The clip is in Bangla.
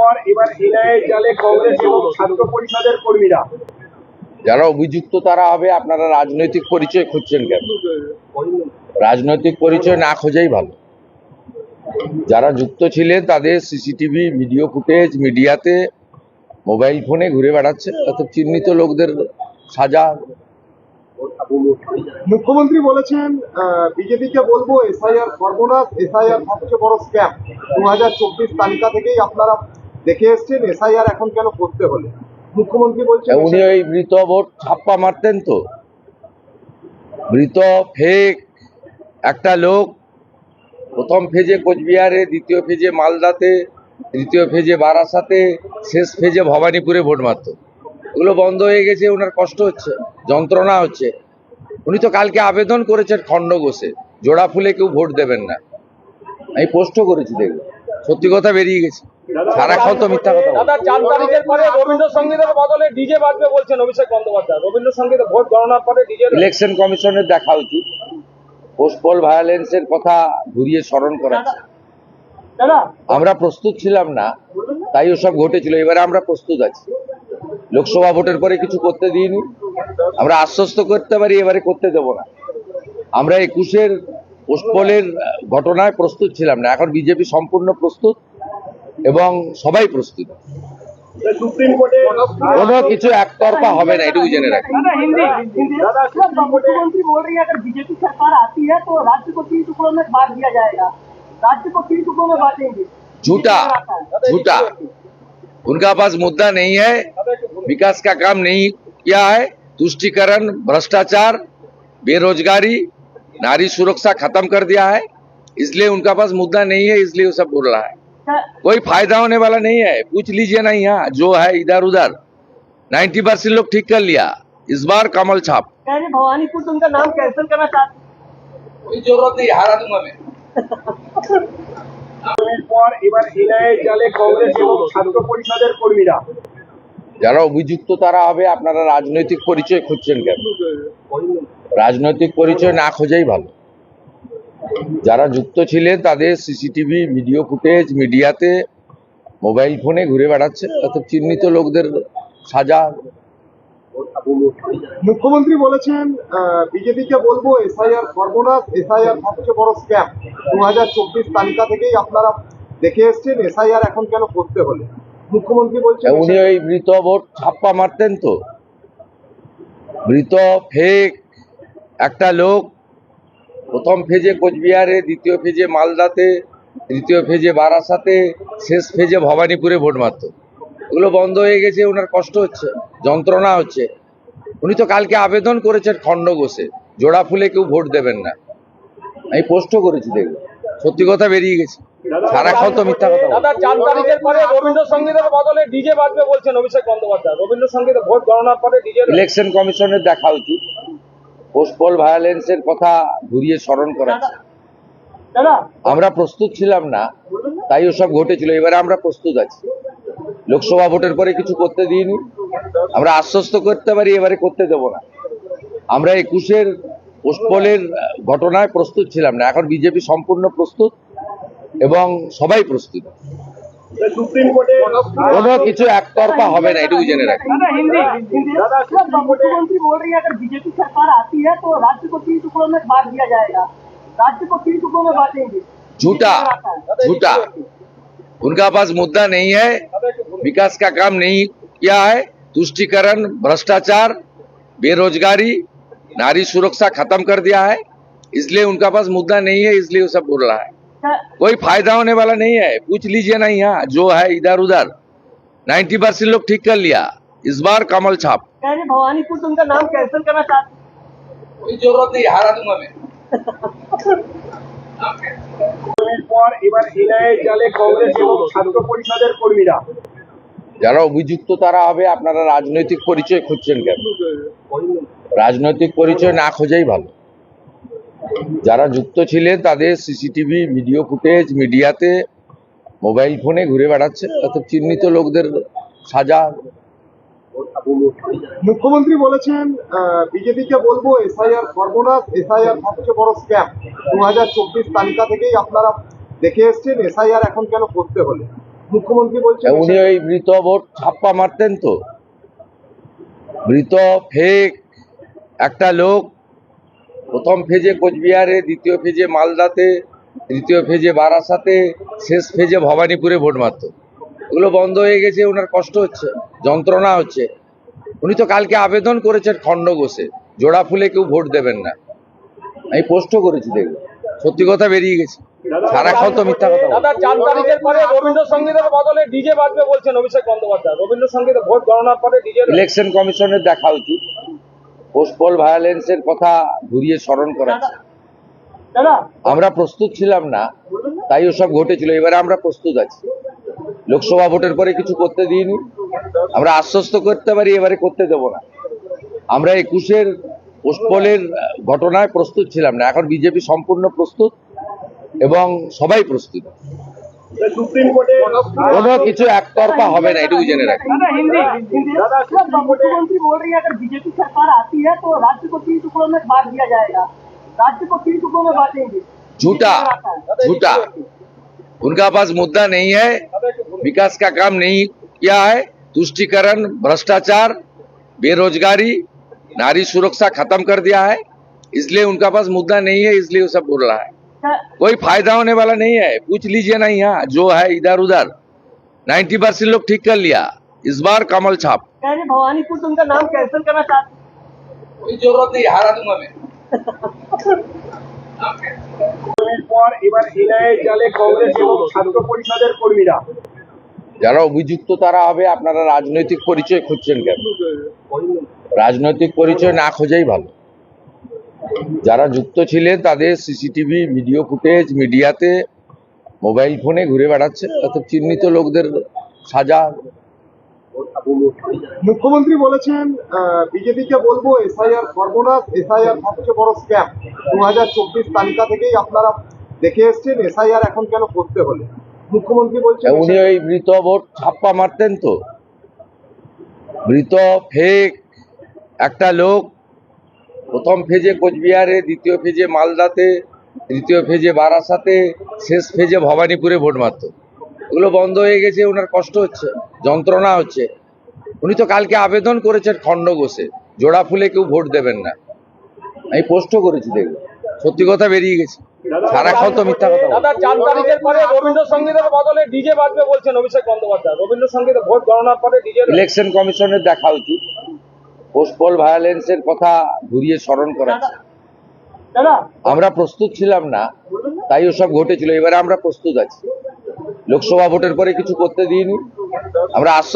পর এবার এনআইএ জালে কংগ্রেস এবং ছাত্র পরিষদের কর্মীরা। যারা অভিযুক্ত তারা হবে। আপনারা রাজনৈতিক পরিচয় খুঁজছেন কেন? রাজনৈতিক পরিচয় না খোঁজাই ভালো। যারা যুক্ত ছিলেন তাদের সিসিটিভি ভিডিও ফুটেজ মিডিয়াতে মোবাইল ফোনে ঘুরে বেড়াচ্ছে, অত চিহ্নিত লোকদের সাজা। মুখ্যমন্ত্রী বলেছেন বিজেপিকে বলবো এসআইআর সর্বনাশ, এসআইআর সবচেয়ে বড় স্ক্যাম। 2024 তালিকা থেকেই আপনারা দেখে এসছেন, এসআইআর এখন কেন করতে হলো? মুখ্যমন্ত্রী বলছেন উনি ওই মৃত ভোট ছাপ্পা মারতেন তো। মৃত ফেক একটা লোক প্রথম ফেজে কোচবিহারে, দ্বিতীয় ফেজে মালদাতে, তৃতীয় ফেজে বারাসাতে, শেষ ফেজে ভবানীপুরে ভোট মারত। এগুলো বন্ধ হয়ে গেছে, ওনার কষ্ট হচ্ছে, যন্ত্রণা হচ্ছে। উনি তো কালকে আবেদন করেছেন খণ্ডঘোষে, জোড়া ফুলে কেউ ভোট দেবেন না। আমি পোস্টও করেছি, দেখবো সত্যি কথা বেরিয়ে গেছে। সারাক্ষণ তো মিথ্যা কথা বলে। দাদা 4 তারিখের পরে রবীন্দ্রসঙ্গীতের বদলে ডিজে বাজবে বলছেন অভিষেক বন্দ্যোপাধ্যায়। রবীন্দ্রসঙ্গীতে ভোট গণনার পরে ডিজে। ইলেকশন কমিশনের দেখা উচিত পোস্টপল ভায়োলেন্সের কথা ঘুরিয়ে স্মরণ করাচ্ছে। আমরা প্রস্তুত ছিলাম না, তাই ওসব ঘটেছিল। এবারে আমরা প্রস্তুত আছি। লোকসভা ভোটের পরে কিছু করতে দিইনি, আমরা আশ্বস্ত করতে পারি এবারে করতে দেব না। আমরা 21-এর পোস্টপলের ঘটনায় প্রস্তুত ছিলাম না, এখন বিজেপি সম্পূর্ণ প্রস্তুত এবং সবাই প্রস্তুত। সুপ্রিম কোর্টে কোনো কিছু একতরফা হবে না, এটুকু জেনে রাখি। मुख्यमंत्री बोल रही है अगर बीजेपी सरकार आती है तो राज्य को 3 टुकड़ों में बांट दिया जाएगा, राज्य को 3 टुकड़ों में बांटेंगे। झूठा झूठा, उनका पास मुद्दा नहीं है, विकास का काम नहीं किया है। तुष्टीकरण, भ्रष्टाचार, बेरोजगारी, नारी सुरक्षा खत्म कर दिया है, इसलिए उनका पास मुद्दा नहीं है, इसलिए वो सब बोल रहा है। कोई फायदा होने वाला नहीं है। पूछ लीजिए ना, यहाँ जो है इधर उधर 90% लोग ठीक कर लिया। इस बार कमल छाप। भवानीपुर से उनका नाम कैंसिल करना चाहते हैं। कोई जरूरत नहीं, हारा दूंगा मैं। পর এবার এনআইএ জালে কংগ্রেস এবং ছাত্র পরিষদের কর্মীরা। যারা অভিযুক্ত তারা হবে। আপনারা রাজনৈতিক পরিচয় খুঁজছেন কেন? রাজনৈতিক পরিচয় না খোঁজাই ভালো। যারা যুক্ত ছিলেন তাদের সিসিটিভি ভিডিও ফুটেজ মিডিয়াতে মোবাইল ফোনে ঘুরে বেড়াচ্ছে, অত চিহ্নিত লোকদের সাজা। মুখ্যমন্ত্রী বলেছেন বিজেপিকে বলবো এসআইআর সর্বনাশ, এসআইআর সবচেয়ে বড় স্ক্যাম। 2024 তালিকা থেকেই আপনারা দেখে এসছেন, এসআইআর এখন কেন করতে হলো? মুখ্যমন্ত্রী বলছেন উনি ওই মৃত ভোট ছাপ্পা মারতেন তো। মৃত ফেক একটা লোক প্রথম ফেজে কোচবিহারে, দ্বিতীয় ফেজে মালদাতে, তৃতীয় ফেজে বারাসাতে, শেষ ফেজে ভবানীপুরে ভোট মারত। এগুলো বন্ধ হয়ে গেছে, ওনার কষ্ট হচ্ছে, যন্ত্রণা হচ্ছে। উনি তো কালকে আবেদন করেছেন খণ্ডঘোষে, জোড়া ফুলে কেউ ভোট দেবেন না। আমি পোস্টও করেছি, দেখবো সত্যি কথা বেরিয়ে গেছে। সারাক্ষণ তো মিথ্যা কথা বলে। দাদা 4 তারিখের পরে রবীন্দ্রসঙ্গীতের বদলে ডিজে বাজবে বলছেন অভিষেক বন্দ্যোপাধ্যায়। রবীন্দ্রসঙ্গীতে ভোট গণনার পরে ডিজে। ইলেকশন কমিশনের দেখা উচিত পোস্টপল ভায়োলেন্সের কথা ঘুরিয়ে স্মরণ করাচ্ছে। আমরা প্রস্তুত ছিলাম না, তাই ওসব ঘটেছিল। এবারে আমরা প্রস্তুত আছি। লোকসভা ভোটের পরে কিছু করতে দিইনি, আমরা আশ্বস্ত করতে পারি এবারে করতে দেব না। আমরা 21-এর পোস্টপলের ঘটনায় প্রস্তুত ছিলাম না, এখন বিজেপি সম্পূর্ণ প্রস্তুত এবং সবাই প্রস্তুত। সুপ্রিম কোর্টে কোনো কিছু একতরফা হবে না, এটুকু জেনে রাখি। मुख्यमंत्री बोल रही है अगर बीजेपी सरकार आती है तो राज्य को 3 टुकड़ों में बांट दिया जाएगा, राज्य को 3 टुकड़ों में बांटेंगे। झूठा झूठा, उनका पास मुद्दा नहीं है, विकास का काम नहीं किया है। तुष्टीकरण, भ्रष्टाचार, बेरोजगारी, नारी सुरक्षा खत्म कर दिया है, इसलिए उनका पास मुद्दा नहीं है, इसलिए वो सब बोल रहा है। कोई फायदा होने वाला नहीं है। पूछ लीजिए ना, यहाँ जो है इधर उधर 90% लोग ठीक कर लिया। इस बार कमल छाप। भवानीपुर से उनका नाम कैंसिल करना चाहते हैं। कोई जरूरत नहीं, हारा दूंगा मैं। পর এবার এনআইএ জালে কংগ্রেস এবং ছাত্র পরিষদের কর্মীরা। যারা অভিযুক্ত তারা হবে। আপনারা রাজনৈতিক পরিচয় খুঁজছেন কেন? রাজনৈতিক পরিচয় না খোঁজাই ভালো। যারা যুক্ত ছিলেন তাদের সিসিটিভি ভিডিও ফুটেজ মিডিয়াতে মোবাইল ফোনে ঘুরে বেড়াচ্ছে, অত চিহ্নিত লোকদের সাজা। মুখ্যমন্ত্রী বলেছেন বিজেপিকে বলবো এসআইআর সর্বনাশ, এসআইআর সবচেয়ে বড় স্ক্যাম। 2024 তালিকা থেকেই আপনারা দেখে এসছেন, এসআইআর এখন কেন করতে হলো? মুখ্যমন্ত্রী বলছেন উনি ওই মৃত ভোট ছাপ্পা মারতেন তো, মৃত ফেক একটা লোক প্রথম ফেজে কোচবিহারে, দ্বিতীয় ফেজে মালদাতে, তৃতীয় ফেজে বারাসাতে, শেষ ফেজে ভবানীপুরে ভোট মারত। এগুলো বন্ধ হয়ে গেছে, ওনার কষ্ট হচ্ছে, যন্ত্রণা হচ্ছে। উনি তো কালকে আবেদন করেছেন খণ্ড বসে, জোড়া ফুলে কেউ ভোট দেবেন না। আমি পোস্টও করেছি, দেখবো সত্যি কথা বেরিয়ে গেছে, সারাক্ষণ তো মিথ্যা কথা বলে। দাদা 4 তারিখের পরে রবীন্দ্রসঙ্গীতের বদলে ডিজে বাজবে বলছেন অভিষেক বন্দ্যোপাধ্যায়। রবীন্দ্রসঙ্গীতে ভোট গণনার পরে ডিজে ইলেকশন কমিশনের দেখা উচিত, পোস্টপল ভায়োলেন্সের কথা ঘুরিয়ে স্মরণ করাচ্ছে। দাদা আমরা প্রস্তুত ছিলাম না, তাই ওসব ঘটেছিল। এবারে আমরা প্রস্তুত আছি। লোকসভা ভোটের পরে কিছু করতে দিইনি, আমরা আশ্বস্ত করতে পারি এবারে করতে দেব না। আমরা 21-এর পোস্টপলের ঘটনায় প্রস্তুত ছিলাম না, এখন বিজেপি সম্পূর্ণ প্রস্তুত এবং সবাই প্রস্তুত। সুপ্রিম কোর্টে কোনো কিছু একতরফা হবে না, এটুকু জেনে রাখি। दादा हिंदी दादा मुख्यमंत्री बोल रही है अगर बीजेपी सरकार आती है तो राज्य को 3 टुकड़ों में बांट दिया जाएगा, राज्य को 3 टुकड़ों में बांटेंगे। झूठा झूठा, उनका पास मुद्दा नहीं है, विकास का काम नहीं किया है, तुष्टीकरण, भ्रष्टाचार, बेरोजगारी, नारी सुरक्षा खत्म कर दिया है, इसलिए उनका पास मुद्दा नहीं है, इसलिए वो सब बोल रहा है। कोई फायदा होने वाला नहीं है, पूछ लीजिए ना, यहाँ जो है इधर उधर 90% लोग ठीक कर लिया। इस बार कमल छाप। कह रहे भवानीपुर से उनका नाम कैंसिल करना चाहते कोई जरूरत नहीं, हारा दूंगा मैं। পর এবার এনআইএ জালে কংগ্রেস এবং ছাত্র পরিষদের কর্মীরা। যারা অভিযুক্ত তারা হবে। আপনারা রাজনৈতিক পরিচয় খুঁজছেন কেন? রাজনৈতিক পরিচয় না খোঁজাই ভালো। যারা যুক্ত ছিলেন তাদের সিসিটিভি ভিডিও ফুটেজ মিডিয়াতে, মোবাইল ফোনে ঘুরে বেড়াচ্ছে, অত চিহ্নিত লোকদের সাজা। মুখ্যমন্ত্রী বলেছেন বিজেপিকে বলবো এসআইআর সর্বনাশ, এসআইআর সবচেয়ে বড় স্ক্যাম। 2024 তালিকা থেকেই আপনারা দেখে এসছেন, এসআইআর এখন কেন করতে হলো? মুখ্যমন্ত্রী বলছেন উনি ওই মৃত ভোট ছাপ্পা মারতেন তো, মৃত ফেক একটা লোক প্রথম ফেজে কোচবিহারে, দ্বিতীয় ফেজে মালদাতে, তৃতীয় ফেজে বারাসাতে, শেষ ফেজে ভবানীপুরে ভোট মারত। এগুলো বন্ধ হয়ে গেছে, ওনার কষ্ট হচ্ছে, যন্ত্রণা হচ্ছে। উনি তো কালকে আবেদন করেছেন খণ্ড বসে, জোড়া ফুলে কেউ ভোট দেবেন না। আমি পোস্টও করেছি, দেখবো সত্যি কথা বেরিয়ে গেছে, সারাক্ষণ তো মিথ্যা কথা বলে। দাদা 4 তারিখের পরে রবীন্দ্রসঙ্গীতের বদলে ডিজে বাজবে বলছেন অভিষেক বন্দ্যোপাধ্যায়। রবীন্দ্রসঙ্গীতে ভোট গণনার পরে ডিজে ইলেকশন কমিশনের দেখা উচিত, পোস্টপল ভায়োলেন্সের কথা ঘুরিয়ে স্মরণ করাচ্ছে। दादा আমরা প্রস্তুত ছিলাম না, তাই ওসব ঘটেছিল। এবারে আমরা প্রস্তুত আছি। লোকসভা ভোটের পরে কিছু করতে দিইনি, আমরা